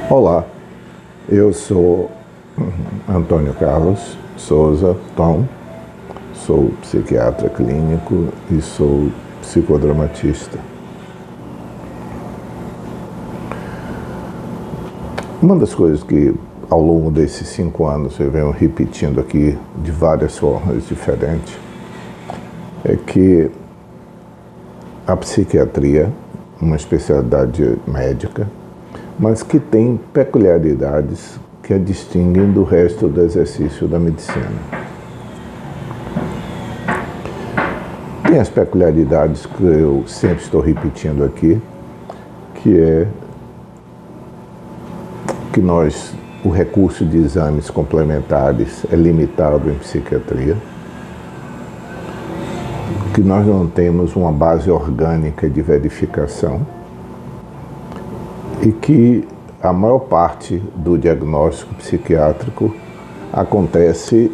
Olá, eu sou Antônio Carlos Souza Tom, sou psiquiatra clínico e sou psicodramatista. Uma das coisas que ao longo desses 5 anos eu venho repetindo aqui de várias formas diferentes é que a psiquiatria, uma especialidade médica, mas que tem peculiaridades que a distinguem do resto do exercício da medicina. Tem as peculiaridades que eu sempre estou repetindo aqui, que é que o recurso de exames complementares é limitado em psiquiatria, que nós não temos uma base orgânica de verificação e que a maior parte do diagnóstico psiquiátrico acontece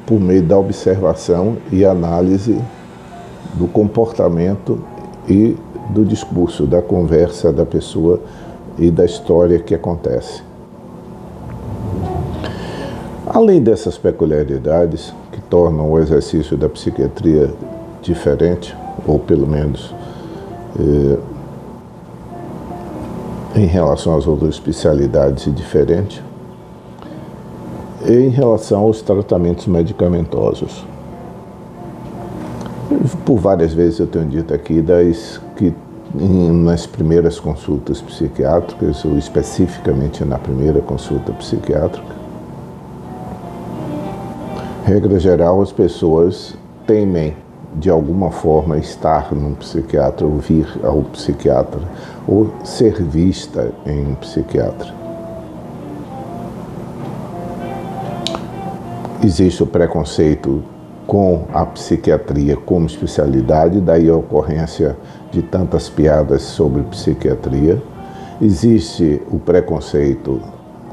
por meio da observação e análise do comportamento e do discurso, da conversa da pessoa e da história que acontece. Além dessas peculiaridades que tornam o exercício da psiquiatria diferente, ou pelo menos em relação às outras especialidades diferente, e em relação aos tratamentos medicamentosos. Por várias vezes eu tenho dito aqui que nas primeiras consultas psiquiátricas, ou especificamente na primeira consulta psiquiátrica, regra geral, as pessoas temem de alguma forma estar num psiquiatra, ou vir ao psiquiatra, ou ser vista em um psiquiatra. Existe o preconceito com a psiquiatria como especialidade, daí a ocorrência de tantas piadas sobre psiquiatria. Existe o preconceito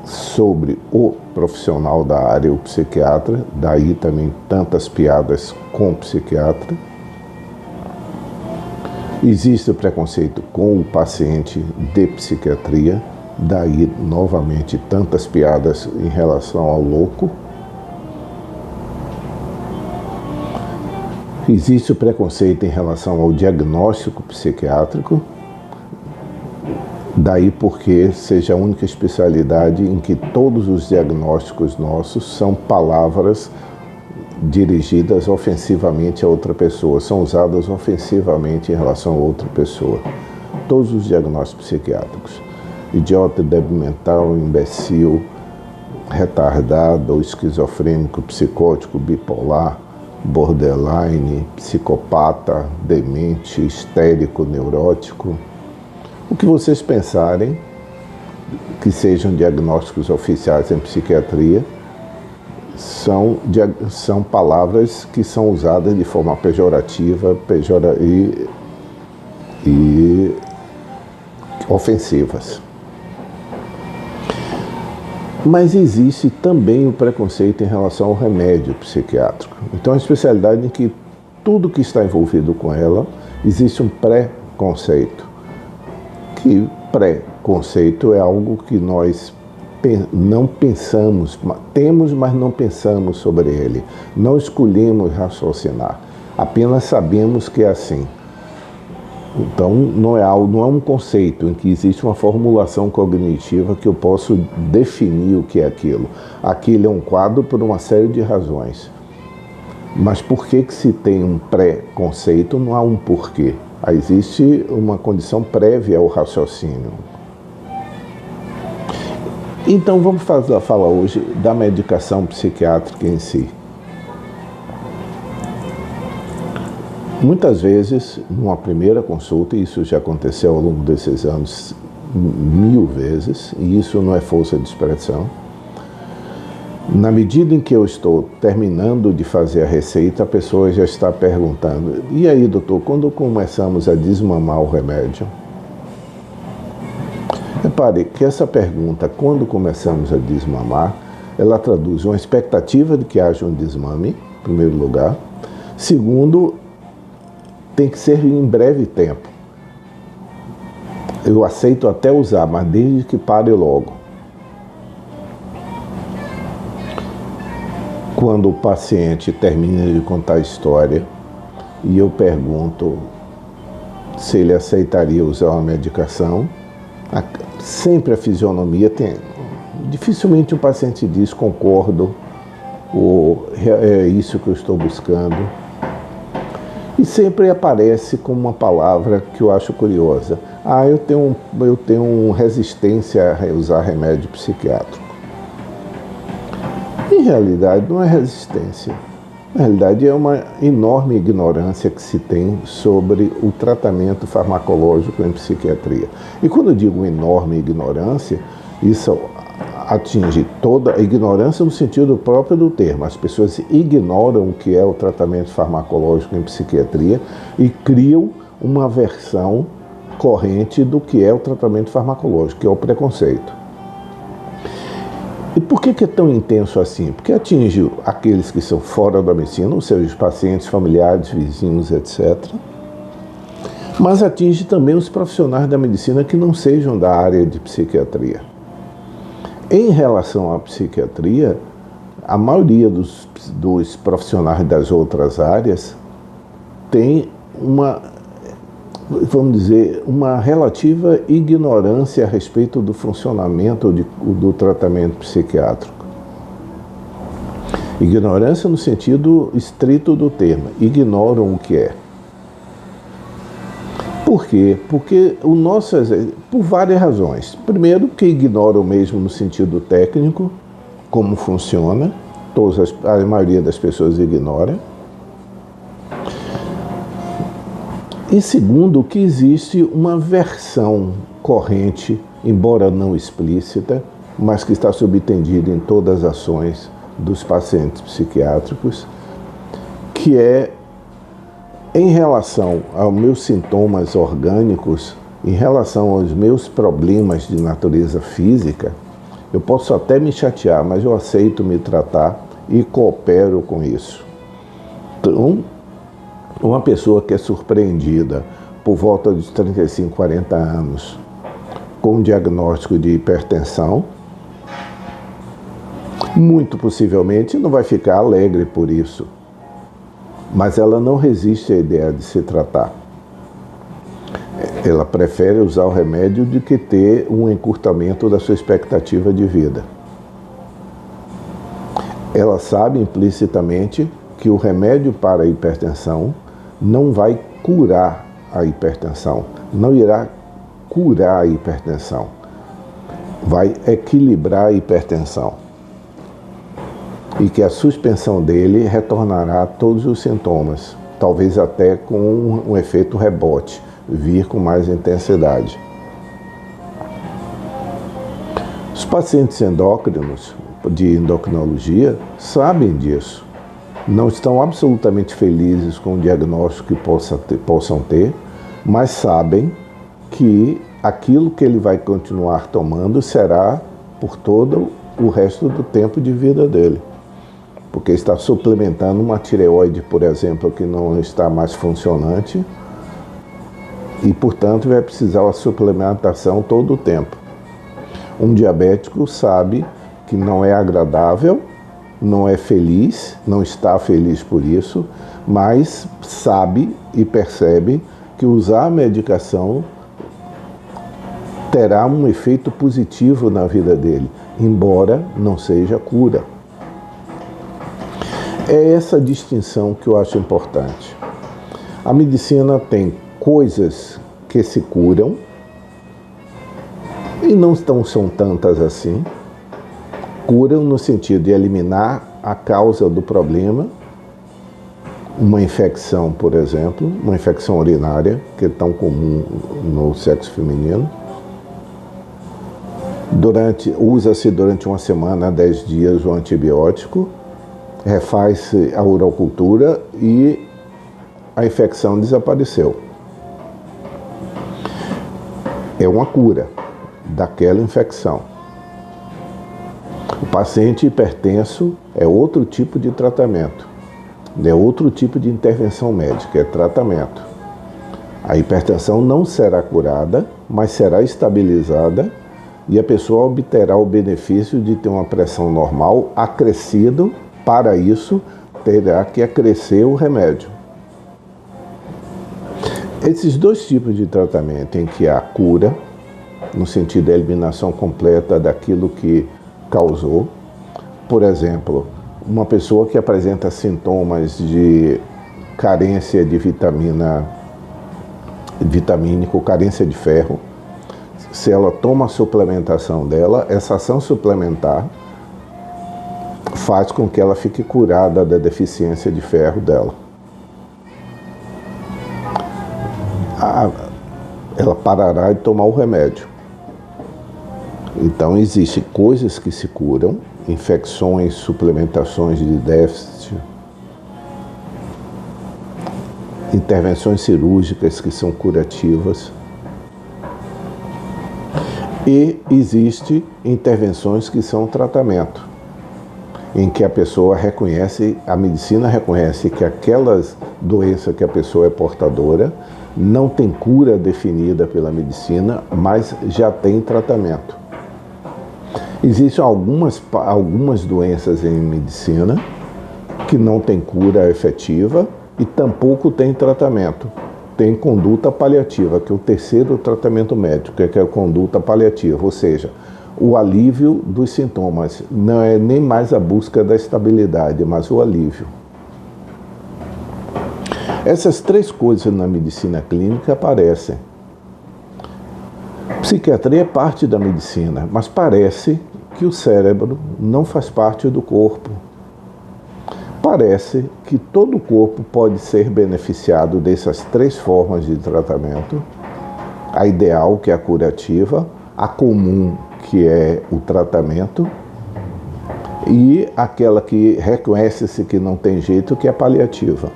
sobre o profissional da área, o psiquiatra, daí também tantas piadas com o psiquiatra. Existe o preconceito com o paciente de psiquiatria, daí novamente tantas piadas em relação ao louco. Existe o preconceito em relação ao diagnóstico psiquiátrico, daí porque seja a única especialidade em que todos os diagnósticos nossos são palavras dirigidas ofensivamente a outra pessoa, são usadas ofensivamente em relação a outra pessoa. Todos os diagnósticos psiquiátricos: idiota, débil mental, imbecil, retardado, esquizofrênico, psicótico, bipolar, borderline, psicopata, demente, histérico, neurótico. O que vocês pensarem que sejam diagnósticos oficiais em psiquiatria são palavras que são usadas de forma pejorativa e ofensivas. Mas existe também o preconceito em relação ao remédio psiquiátrico. Então, é uma especialidade em que tudo que está envolvido com ela, existe um preconceito. Que preconceito é algo que nós não pensamos, temos, mas não pensamos sobre ele. Não escolhemos raciocinar, apenas sabemos que é assim. Então, não é um conceito em que existe uma formulação cognitiva que eu posso definir o que é aquilo. Aquilo é um quadro por uma série de razões. Mas por que se tem um preconceito? Não há um porquê. Existe uma condição prévia ao raciocínio. Então, vamos falar hoje da medicação psiquiátrica em si. Muitas vezes, numa primeira consulta, e isso já aconteceu ao longo desses anos 1000 vezes, e isso não é força de expressão, na medida em que eu estou terminando de fazer a receita, a pessoa já está perguntando: e aí, doutor, quando começamos a desmamar o remédio? Repare que essa pergunta, quando começamos a desmamar, ela traduz uma expectativa de que haja um desmame, em primeiro lugar. Segundo, tem que ser em breve tempo. Eu aceito até usar, mas desde que pare logo. Quando o paciente termina de contar a história e eu pergunto se ele aceitaria usar uma medicação, sempre a fisionomia tem. Dificilmente o paciente diz concordo ou é isso que eu estou buscando. E sempre aparece com uma palavra que eu acho curiosa. Eu tenho resistência a usar remédio psiquiátrico. Em realidade, não é resistência. Na realidade, é uma enorme ignorância que se tem sobre o tratamento farmacológico em psiquiatria. E quando eu digo enorme ignorância, isso atinge toda a ignorância no sentido próprio do termo. As pessoas ignoram o que é o tratamento farmacológico em psiquiatria e criam uma versão corrente do que é o tratamento farmacológico, que é o preconceito. E por que é tão intenso assim? Porque atinge aqueles que são fora da medicina, ou seja, os pacientes, familiares, vizinhos, etc. Mas atinge também os profissionais da medicina que não sejam da área de psiquiatria. Em relação à psiquiatria, a maioria dos profissionais das outras áreas tem uma relativa ignorância a respeito do funcionamento do tratamento psiquiátrico. Ignorância no sentido estrito do termo, ignoram o que é. Por quê? Porque por várias razões. Primeiro, que ignoram mesmo no sentido técnico como funciona, a maioria das pessoas ignora. E segundo, que existe uma versão corrente, embora não explícita, mas que está subentendida em todas as ações dos pacientes psiquiátricos, que é em relação aos meus sintomas orgânicos, em relação aos meus problemas de natureza física, eu posso até me chatear, mas eu aceito me tratar e coopero com isso. Então, uma pessoa que é surpreendida por volta dos 35, 40 anos com um diagnóstico de hipertensão, muito possivelmente não vai ficar alegre por isso, mas ela não resiste à ideia de se tratar. Ela prefere usar o remédio do que ter um encurtamento da sua expectativa de vida. Ela sabe implicitamente que o remédio para a hipertensão não vai curar a hipertensão, não irá curar a hipertensão, vai equilibrar a hipertensão. E que a suspensão dele retornará a todos os sintomas, talvez até com um efeito rebote, vir com mais intensidade. Os pacientes endócrinos, de endocrinologia, sabem disso. Não estão absolutamente felizes com o diagnóstico que possam ter, mas sabem que aquilo que ele vai continuar tomando será por todo o resto do tempo de vida dele. Porque está suplementando uma tireoide, por exemplo, que não está mais funcionante e, portanto, vai precisar uma suplementação todo o tempo. Um diabético sabe que não é agradável, não é feliz, não está feliz por isso, mas sabe e percebe que usar a medicação terá um efeito positivo na vida dele, embora não seja cura. É essa distinção que eu acho importante. A medicina tem coisas que se curam, e não são tantas assim. Curam no sentido de eliminar a causa do problema, uma infecção, por exemplo, uma infecção urinária, que é tão comum no sexo feminino. Usa-se durante uma semana, 10 dias, o antibiótico, refaz-se a urocultura e a infecção desapareceu. É uma cura daquela infecção. O paciente hipertenso é outro tipo de tratamento, é outro tipo de intervenção médica, é tratamento. A hipertensão não será curada, mas será estabilizada e a pessoa obterá o benefício de ter uma pressão normal acrescido Para isso, terá que acrescer o remédio. Esses dois tipos de tratamento, em que há cura, no sentido da eliminação completa daquilo que causou, por exemplo, uma pessoa que apresenta sintomas de carência de vitamínico, carência de ferro, se ela toma a suplementação dela, essa ação suplementar faz com que ela fique curada da deficiência de ferro dela. Ela parará de tomar o remédio. Então, existem coisas que se curam, infecções, suplementações de déficit, intervenções cirúrgicas que são curativas. E existem intervenções que são tratamento, em que a pessoa reconhece, a medicina reconhece que aquelas doenças que a pessoa é portadora não tem cura definida pela medicina, mas já tem tratamento. Existem algumas doenças em medicina que não tem cura efetiva e tampouco tem tratamento. Tem conduta paliativa, que é o terceiro tratamento médico, que é a conduta paliativa, ou seja, o alívio dos sintomas. Não é nem mais a busca da estabilidade, mas o alívio. Essas três coisas na medicina clínica aparecem. Psiquiatria é parte da medicina, mas parece que o cérebro não faz parte do corpo. Parece que todo o corpo pode ser beneficiado dessas três formas de tratamento. A ideal, que é a curativa, a comum, que é o tratamento, e aquela que reconhece-se que não tem jeito, que é a paliativa.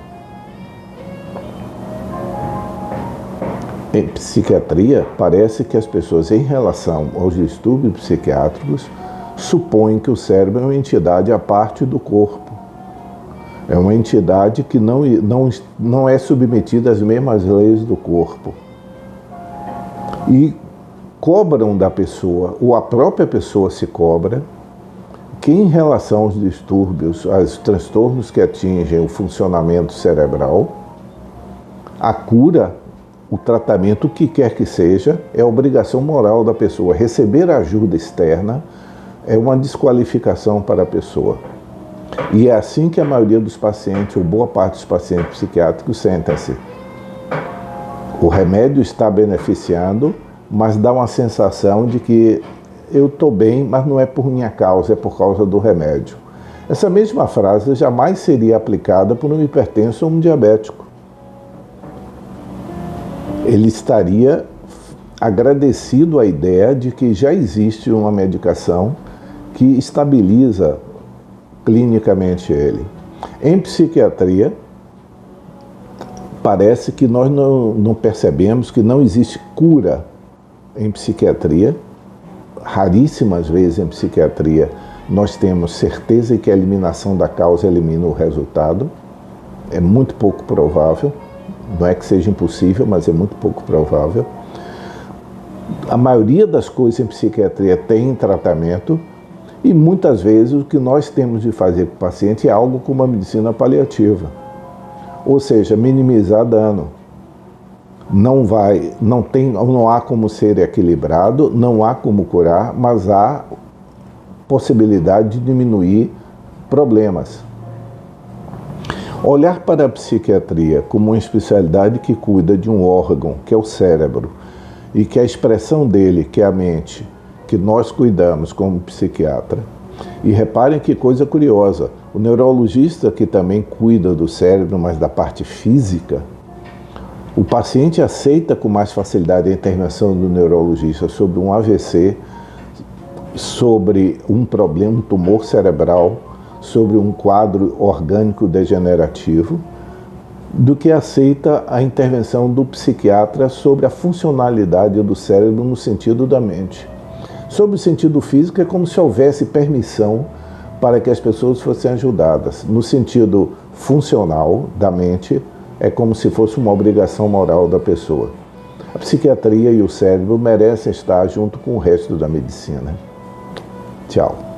Em psiquiatria, parece que as pessoas, em relação aos distúrbios psiquiátricos, supõem que o cérebro é uma entidade à parte do corpo. É uma entidade que não é submetida às mesmas leis do corpo. E cobram da pessoa, ou a própria pessoa se cobra, que em relação aos distúrbios, aos transtornos que atingem o funcionamento cerebral, a cura, o tratamento, o que quer que seja, é obrigação moral da pessoa. Receber ajuda externa é uma desqualificação para a pessoa. E é assim que a maioria dos pacientes, ou boa parte dos pacientes psiquiátricos, sentem-se. O remédio está beneficiando, mas dá uma sensação de que eu estou bem, mas não é por minha causa, é por causa do remédio. Essa mesma frase jamais seria aplicada por um hipertenso ou um diabético. Ele estaria agradecido à ideia de que já existe uma medicação que estabiliza clinicamente ele. Em psiquiatria, parece que nós não percebemos que não existe cura em psiquiatria. Raríssimas vezes em psiquiatria nós temos certeza que a eliminação da causa elimina o resultado. É muito pouco provável. Não é que seja impossível, mas é muito pouco provável. A maioria das coisas em psiquiatria tem tratamento e muitas vezes o que nós temos de fazer com o paciente é algo como a medicina paliativa. Ou seja, minimizar dano. Não há como ser equilibrado, não há como curar, mas há possibilidade de diminuir problemas. Olhar para a psiquiatria como uma especialidade que cuida de um órgão, que é o cérebro, e que a expressão dele, que é a mente, que nós cuidamos como psiquiatra. E reparem que coisa curiosa, o neurologista que também cuida do cérebro, mas da parte física, o paciente aceita com mais facilidade a intervenção do neurologista sobre um AVC, sobre um problema, um tumor cerebral, sobre um quadro orgânico degenerativo, do que aceita a intervenção do psiquiatra sobre a funcionalidade do cérebro no sentido da mente. Sobre o sentido físico, é como se houvesse permissão para que as pessoas fossem ajudadas. No sentido funcional da mente, é como se fosse uma obrigação moral da pessoa. A psiquiatria e o cérebro merecem estar junto com o resto da medicina. Tchau.